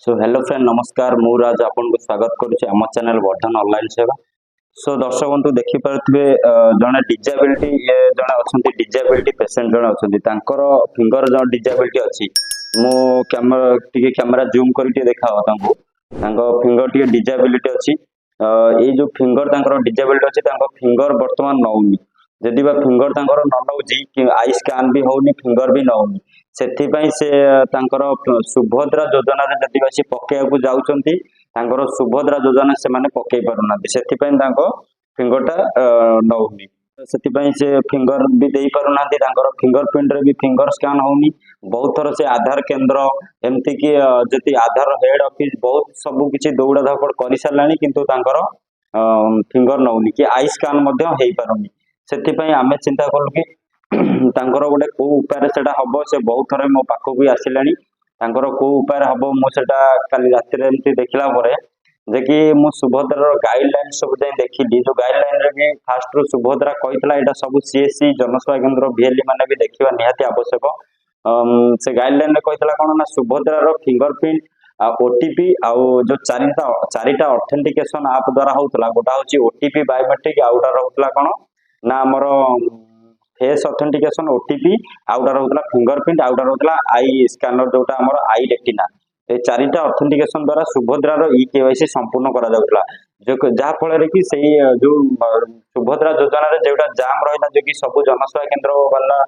So hello friend नमस्कार मु राज आपन को स्वागत करुच्चे आम चैनल वर्धन ऑनलाइन सेवा। सो दर्शक बंधु देखि पारुथिबे जने डिजेबिलिटी जने अछंती डिजेबिलिटी पेशेंट जने अछंती तांकर फिंगर जो डिजेबिलिटी अछि मु कैमरा जूम करके देखाओ तांको तांको फिंगर टी डिजेबिलिटी अछि ए जो फिंगर तांकर डिजेबिलिटी अछि तांको फिंगर वर्तमान नउनी जदि बा फिंगर तांकर न नउजी कि आई स्कैन भी होउनी फिंगर भी नउनी ସେଥିପାଇଁ ସେ ତାଙ୍କର ସୁଭଦ୍ରା ଯୋଜନାରେ ଯଦି ଆସି ପକେଇବାକୁ ଯାଉଛନ୍ତି ତାଙ୍କର ସୁଭଦ୍ରା ଯୋଜନା ସେମାନେ ପକେଇ ପାରୁନାହାନ୍ତି ସେଥିପାଇଁ ତାଙ୍କ ଫିଙ୍ଗରଟା ନଉନି ସେଥିପାଇଁ ସେ ଫିଙ୍ଗର ବି ଦେଇ ପାରୁନାହାନ୍ତି ତାଙ୍କର ଫିଙ୍ଗର ପ୍ରିଣ୍ଟରେ ବି ଫିଙ୍ଗର ସ୍କାନ ହଉନି ବହୁତ ଥର ସେ ଆଧାର କେନ୍ଦ୍ର ଏମିତି କି ଯଦି ଆଧାର ହେଡ୍ ଅଫିସ ବହୁତ ସବୁ କିଛି ଦୌଡ଼ା ଧପଡ଼ କରିସାରିଲାଣି କିନ୍ତୁ ତାଙ୍କର ଫିଙ୍ଗର ନଉନି କି ଆଇ ସ୍କାନ ମଧ୍ୟ ହେଇପାରୁନି ସେଥିପାଇଁ ଆମେ ଚିନ୍ତା କଲୁ କି ତାଙ୍କର ଗୋଟେ କୋଉ ଉପାୟରେ ସେଟା ହବ ସେ ବହୁତ ଥର ମୋ ପାଖକୁ ବି ଆସିଲାଣି ତାଙ୍କର କୋଉ ଉପାୟରେ ହବ ମୁଁ ସେଟା କାଲି ରାତିରେ ଏମିତି ଦେଖିଲା ପରେ ଯେ କି ମୁଁ ସୁଭଦ୍ରାର ଗାଇଡଲାଇନ ସବୁ ଯାଇ ଦେଖିଲି ଯୋଉ ଗାଇଡଲାଇନ ରେ ବି ଫାଷ୍ଟ ରୁ ସୁଭଦ୍ରା କହିଥିଲା ଏଇଟା ସବୁ ସିଏସସି जनसेवा केंद्र बीएलई माने भी देखिबा निहाती आवश्यक से गाइडलाइन रे कहला कोन ना सुभद्रार फिंगरप्रिंट ओटीपी आउ जो चारिटा ऑथेंटिकेशन ऐप द्वारा होतला गोटा होची ओटीपी बायोमेट्रिक आउटा रहतला कोन ना हमर फेस ऑथेंटिकेशन ओटीपी आउटा रहतला फिंगरप्रिंट आउटा रहतला आई स्कैनर जोटा हमर आई रेटिना ए चारिटा ऑथेंटिकेशन द्वारा सुभद्रार ई केवाईसी संपूर्ण करा जाउतला जहा फल रे कि सेही जो सुभद्रा योजना रे जेटा जाम रहिला जो कि सब जनसेवा केंद्र वाला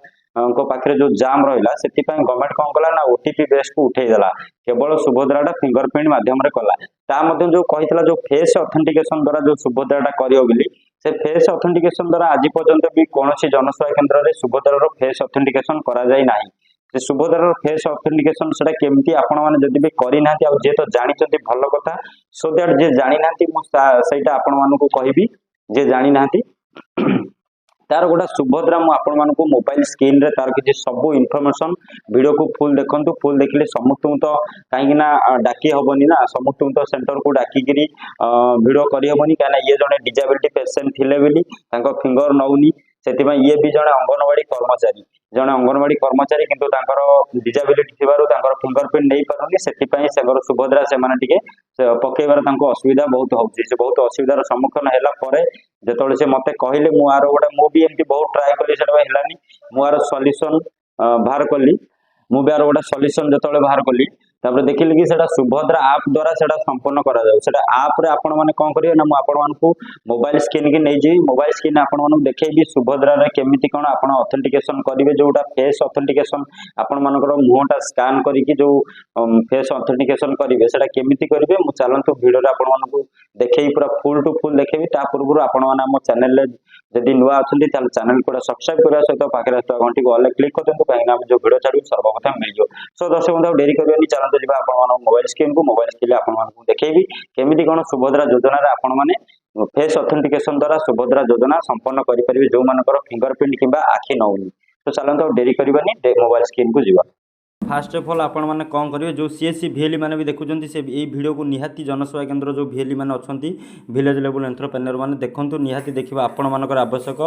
को पाखरे जो जाम रहिला सेति पय गवर्नमेंट कोन कला ना ओटीपी बेस को उठेई देला केवल सुभद्राटा फिंगरप्रिंट माध्यम रे कला ता मध्ये जो कहितला जो फेस ऑथेंटिकेशन द्वारा जो सुभद्राटा करियो बिली से फेस ऑथेंटिकेशन द्वारा आज पर्यंत भी कोनोसी जनसेवा केंद्र रे सुभद्रार फेस ऑथेंटिकेशन करा जाय नाही जे सुभद्रार फेस ऑथेंटिकेशन सेटा केमती आपण माने जदि भी करि नाहंती आ जे तो जानि चंती भलो कथा सो दैट जे जानि नाहंती मु सेटा आपण मानको कहिबी जे जानि नाहंती तार गोटा सुभद्रा मु आपण मानको मोबाइल स्क्रीन रे तार किछि सब इन्फॉर्मेशन वीडियो को फुल देखंतु फुल देखिले समस्त तो काहे ना डाकी हबनी ना समस्त तो सेंटर को डाकी गिरी वीडियो करि हबनी काहे ना ये जने डिजेबिलिटी पेशेंट थिले बेली तांको फिंगर नउनी सेति ये भी जने अंगनवाड़ी कर्मचारी जने अंगनवाड़ी कर्मचारी किंतु तांकर डिजेबिलिटी थिबारु तांकर फिंगरप्रिंट नै पारनी सेति पय सेगर सुभद्रा से माने टिके पकेइबार तांको असुविधा बहुत होउची से बहुत असुविधार सम्मुखीन हैला परे जेतोले से मते कहिले मु आरो गोटा मु भी एमती बहुत ट्राई कली सेटा हेलानी मु आरो सॉल्यूशन बाहर कली मु भी आरो गोटा सॉल्यूशन जेतोले बाहर कली तापर देखिली कि सेटा सुभद्रा ऐप द्वारा सेटा संपूर्ण करा जाउ सेटा ऐप रे आपण माने कोन करियो ना मु आपण मानकू मोबाइल स्क्रीन की नै जे मोबाइल स्क्रीन आपण मानकू देखेबी सुभद्रा रे केमिति कोन आपण ऑथेंटिकेशन करिवे जोटा फेस ऑथेंटिकेशन आपण मानकर मुहटा स्कैन करी कि जो फेस ऑथेंटिकेशन करिवे सेटा केमिति करिवे मु चलंतु वीडियो रे आपण मानकू देखेई पूरा फुल टू फुल देखेबी ता पूर्व आपण माने हम चैनल रे जदि नुआ अछंती ताल चैनल को सब्सक्राइब करिया सहित पाखरे आस्था घंटी को ऑल क्लिक करतु काहे ना जो वीडियो छाडू सर्वप्रथम मिल जो सो दर्शक बंधु डेरी करबेनी चलंतु जिबा आपण मानो मोबाइल स्क्रीन को मोबाइल स्क्रीन आपण मानकू देखेबी केमिति कोन सुभद्रा योजना रे आपण माने फेस ऑथेंटिकेशन द्वारा सुभद्रा योजना संपन्न करि परिबे जो मानकर फिंगरप्रिंट किबा आखि नउनी तो चलंतु डेरी करबेनी मोबाइल स्क्रीन को जिबा फास्ट अफ ऑल आपण मैंने कौन करेंगे जो सीएससी भीएलई मैंने भी देखुं से यही वीडियो को निहाती जनसेवा केंद्र जो भीएलई मैंने अच्छा विलेज लेवल एंटरप्रेन्योर मैंने देखूँ निहाती देखा आपण मानकर आवश्यक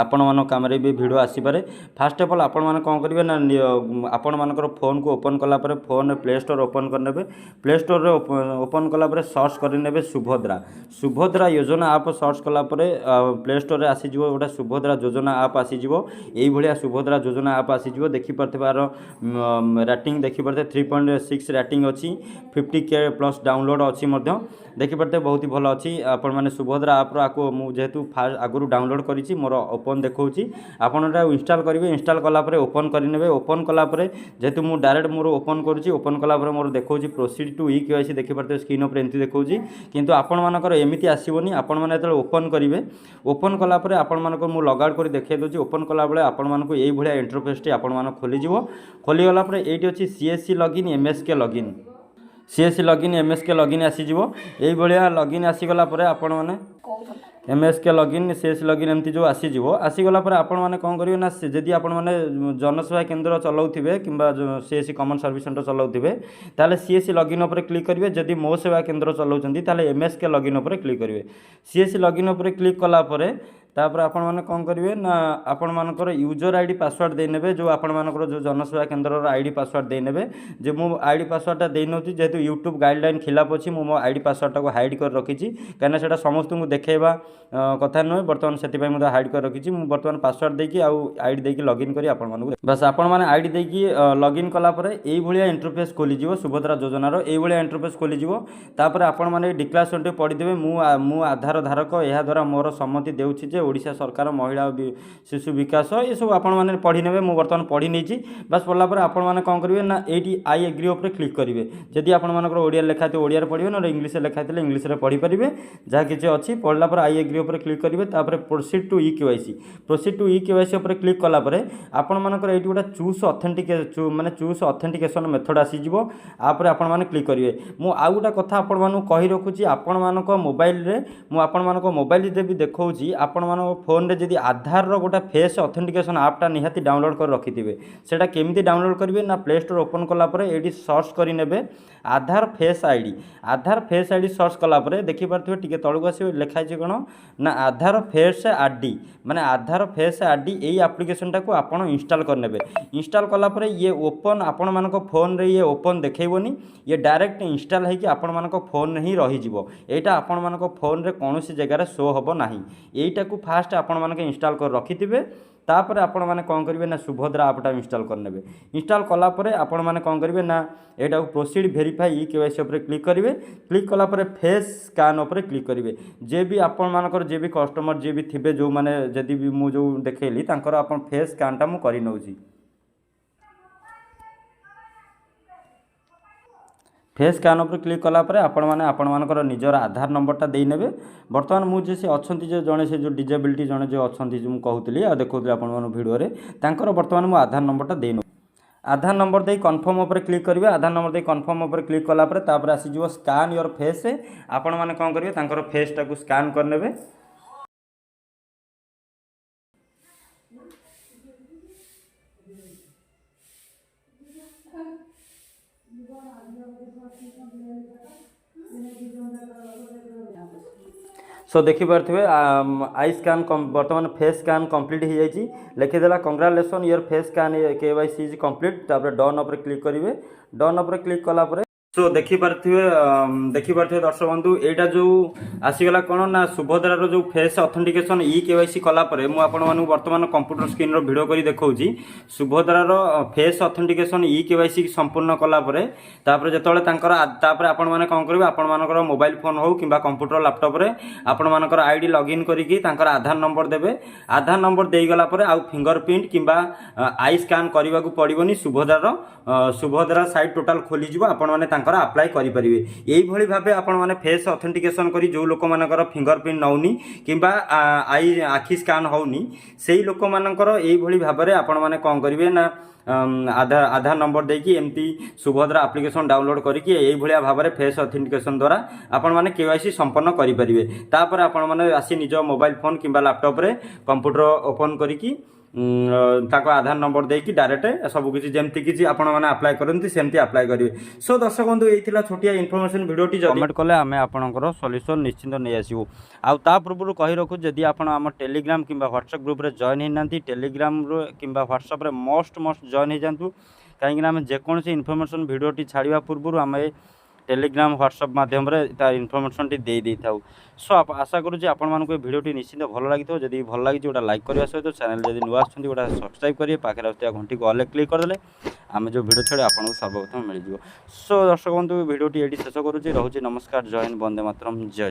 आपण मान कम भी वीडियो आसीपे फास्ट अफ ऑल आपण मैंने कौन करेंगे ना आपण मानकर फोन को ओपन कलापर फोन प्ले स्टोर ओपन करने प्ले स्टोर ओपन कलापर सर्च करने सुभद्रा सुभद्रा योजना आप सर्च कलापर प्ले स्टोर आसीज गोटे सुभद्रा योजना आप आसीज यही सुभद्रा योजना आप आसीज देखिपार रेटिंग देखिपारे 3.6 रेटिंग अच्छी 50K प्लस डाउनलोड अच्छी देखिपारे बहुत ही भल अच्छी आपण मैंने सुभद्रा आप्र आपको जेहेतु आगु डाउनलोड करी मोर ओपन देखा आपटा इनस्टॉल करेंगे इनस्टॉल कलापर ओपन करेंगे ओपन कलापर जेहेतु मुझे डायरेक्ट मोर ओपन करुँची ओपन कलापर मोर देखा प्रोसीड टू ई केवाईसी देखिपारे स्क्रीन उपर एमती देखा किंतु आपण मानकर एमती आसबनी आपण मैंने जो ओपन करेंगे ओपन कलापर आपण मानक मुझे लगआउट कर देखा दूसरी ओपन कला बेले आपण मानक यही भाया इंटरफेस आपण मान खोलीज खोलीगला ये अच्छी CSC login MSK login CSC login MSK login आसीज यही भाया लॉगिन आसीगला आपण मैंने एमएसके लॉगिन सीएससी लॉगिन एमती जो आसीज आसीगला आपण मैंने कौन करेंगे ना जदि आपण मैंने जनसेवा केंद्र चलाउथिबे किंबा सीएससी कॉमन सर्विस सेंटर चलाउथिबे ताले सीएससी लॉगिन उपर क्लिक करेंगे जदि मो सेवा केंद्र चलाउछंती ताले एमएसके लॉगिन उपर क्लिक करेंगे सीएससी लॉगिन उपर क्लिक कला परे तापर आपण माने कौन करेंगे ना आपण मानकर यूजर आईडी पासवर्ड देने जो आपण मानकर जो जनसेवा केन्द्र आईडी पासवर्ड देने जे मो आईडी पासवर्डटा दे नौती जेहेतु यूट्यूब गाइडलाइन खिलाफ अच्छी मो आईडी पासवर्डटा को हाइड कर रखी कहीं से समस्त को देखा कथा नुहे बर्तमान से मुझे हाइड कर रखी बर्तमान पासवर्ड देकी आईडी देकी लॉगिन करी आपण मानक बस आपण माने आईडी देकी लॉगिन कला परे एई भलिया इंटरफेस खोली जीवो सुभद्रा योजनार एई भलिया इंटरफेस खोली जीवो तापर आपण माने डिक्लेरेशन टे पढ़ी देबे मु आधार धारक यह द्वारा मोर सम्मति देउछि जे ओडिशा सरकार महिला शिशु विकास ये सब आपण माने पढ़ी नेबे मु बर्तमान पढ़ी नेछि बस पढ़ला परे आपण माने कोन करिवे ना एटी आई एग्री ऊपर क्लिक करिवे जदि आपण मानकर ओडिया लिखा तो ओडिया रे पढ़िबे न इंग्लिश रे लिखा थिले इंग्लिश रे पढ़ी परिबे जहा किछि अछि पढ़ला परे आई एग्री ऊपर क्लिक करिवे तापर प्रोसीड टू ई केवाईसी ऊपर क्लिक कला परे आपण मानकर एटी गोटा चूज ऑथेंटिकेशन मेथड आसी जिवो आपर आपण माने क्लिक करिवे मु आ गोटा कथा आपण मानु कहि रखुची आपण मानक मोबाइल रे मु आपण मानक मोबाइल रे भी देखौची आपण मानक फोन रे जदि आधार रो गोटा फेस ऑथेंटिकेशन ऐपटा निहाती डाउनलोड कर रखिथिबे सेटा केमिति डाउनलोड करिवे ना प्ले स्टोर ओपन कला परे एटी सर्च करि नेबे आधार फेस आईडी सर्च कला परे देखि पारथिबे टिके तळुक आसी लेखा छि कोन ना आधार फेस आईडी माने आधार फेस आईडी एई एप्लीकेशनटा को आपण इंस्टॉल कर नेबे इंस्टॉल कला परे ये ओपन आपण मानक फोन रे ये ओपन देखैबोनी ये डायरेक्ट इंस्टॉल है कि आपण मानक फोन रे ही रही जिवो एटा आपण मानक फोन रे कोनोसी जगह रे शो हबो नाही एटा को फास्ट आपण मानक इंस्टॉल कर रखिथिबे तापर आपण माने कौन करेंगे ना सुभद्रा ऐपटा इंस्टॉल करने इंस्टॉल कला परे आपण माने कौन करेंगे ना एटा प्रोसीड वेरीफाई ई केवाईसी ऊपर क्लिक करेंगे क्लिक कला परे फेस स्कैन ऊपर क्लिक करेंगे जे भी आपण मानकर जे भी कस्टमर जे भी थिबे जो माने जदि भी मु जो देखैली तांकर आपण फेस स्कैनटा मु करि नउची फेस स्कैन पर क्लिक कला परे आपण माने आपण मानकर निजर आधार नंबरटा देई नेबे बर्तमान मु जे से अछंती जे जणे से जो डिजेबिलिटी जणे जो अछंती जो मु कहउतली आ देखउतली आपण मानो वीडियो रे तांकर बर्तमान मु आधार नंबरटा देई न आधार नंबर दे कन्फर्म ऊपर क्लिक करेंगे आधार नंबर दे कन्फर्म ऊपर क्लिक कला परे तापर आसी जो स्कैन योर फेस आपण माने कोन करिवे तांकर फेसटा को स्कैन करनेबे सो देखिपे आई स्कैन बर्तमान फेस स्कैन कंप्लीट हो जाइए लिखिदेला congratulation your face scan KYC is complete तापर डन ऊपर क्लिक करेंगे डन ऊपर क्लिक कला परे सो देखिपे दर्शक बंधु एटा जो आसीगला कौन ना सुभद्रार जो फेस ऑथेंटिकेशन ई केवाईसी कला परे मु आपण मानू वर्तमान कंप्यूटर स्क्रीन रो वीडियो करी देखौची सुभद्रार फेस ऑथेंटिकेशन ई केवाईसी संपूर्ण कला परे तापर जेतोले तांकर तापर आपण माने कोन करबे आपण मानकर मोबाइल फोन हो किबा कंप्यूटर लैपटॉप रे आपण मानकर आईडी लॉगिन करिकि तांकर आधार नंबर देबे आधार नंबर देई गला परे आ फिंगरप्रिंट किबा आई स्कैन करबा को पड़िबोनी सुभद्रा साइट टोटल खोली जिवो आपण माने अप्लाई करेंगे यही भाव आपण मैंने फेस ऑथेंटिकेशन करी जो लोक मानकर फिंगरप्रिंट नौनी किंबा आई आखि स्कैन होनी से लोक मानकर यही भाव में आपण मैंने कौन करेंगे ना आधार नंबर देकी एमती सुभद्रा एप्लिकेशन डाउनलोड करके यही भाया भाव में फेस ऑथेंटिकेशन द्वारा आपण मैंने केवाईसी संपन्न करेंगे तापर आपण मैंने आसी निज मोबाइल फोन किंबा लैपटॉप रे कंप्यूटर ओपन करिकी ताको आधार नंबर देकी डायरेक्ट सब किसी जमती किसी आपण माने अप्लाई करंती सेमती अप्लाई करिवे सो दर्शक बंधु एथिला छोटिया इन्फॉर्मेशन वीडियोटी कमेंट कले आमे आपनकर सॉल्यूशन निश्चित नै आसीबो आ ता पूर्व कहि रखु जदि आपण हम टेलीग्राम किंबा व्हाट्सएप ग्रुप रे जॉइन हे नांती टेलीग्राम रो किंबा व्हाट्सएप रे मोस्ट जॉइन हे जानतु काहेकि ना हम जे कोनसी इन्फॉर्मेशन वीडियोटी छाड़िबा पूर्व आमे टेलीग्राम व्हाट्सएप माध्यम रे तार इन्फॉर्मेशन टी दे थाउ सो आशा करूँ आपण मानक वीडियोटी निश्चित भल लगी जदि भल लगी गोटा लाइक करने सहित चैनल जब नुआ गोटा सब्सक्राइब करेंगे पाखे आसुवा घंटी को ऑल क्लिक करदे आम जो वीडियो छाड़े आपको सर्वप्रथम मिल सो दर्शक बंधु वीडियोटी ये शेष करुँच रोचे नमस्कार जय हिंद वंदे मातरम जय।